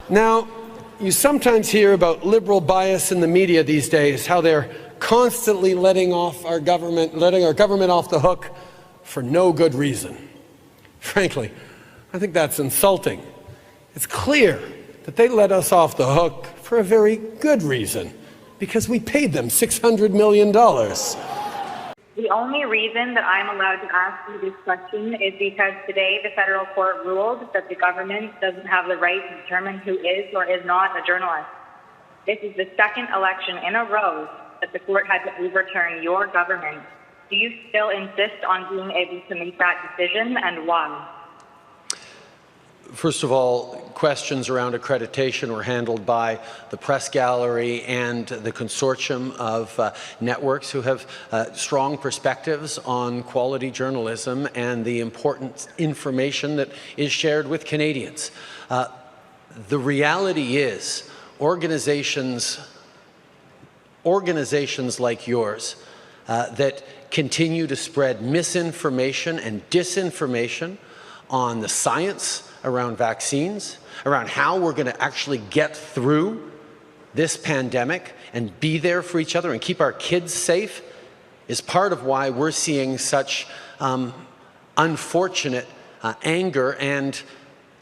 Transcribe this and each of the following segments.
Now, you sometimes hear about liberal bias in the media these days, how they're constantly letting our government off the hook for no good reason. Frankly, I think that's insulting. It's clear that they let us off the hook for a very good reason, because we paid them $600 million. The only reason that I'm allowed to ask you this question is because today the federal court ruled that the government doesn't have the right to determine who is or is not a journalist. This is the second election in a row that the court had to overturn your government. Do you still insist on being able to make that decision, and why? First of all, questions around accreditation were handled by the press gallery and the consortium of networks who have strong perspectives on quality journalism and the important information that is shared with Canadians. The reality is, organizations like yours that continue to spread misinformation and disinformation on the science around vaccines, around how we're going to actually get through this pandemic and be there for each other and keep our kids safe, is part of why we're seeing such unfortunate anger and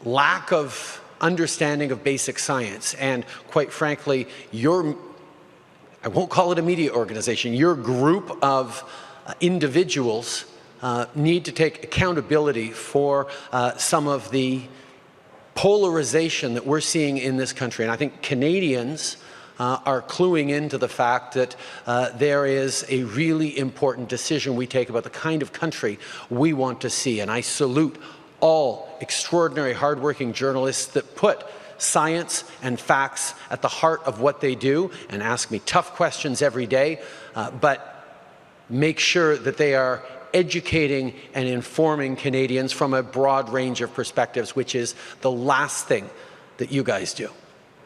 lack of understanding of basic science. And quite frankly, I won't call it a media organization, your group of individuals need to take accountability for some of the polarization that we're seeing in this country. And I think Canadians are cluing into the fact that there is a really important decision we take about the kind of country we want to see. And I salute all extraordinary, hardworking journalists that put science and facts at the heart of what they do and ask me tough questions every day, but make sure that they are educating and informing Canadians from a broad range of perspectives, which is the last thing that you guys do.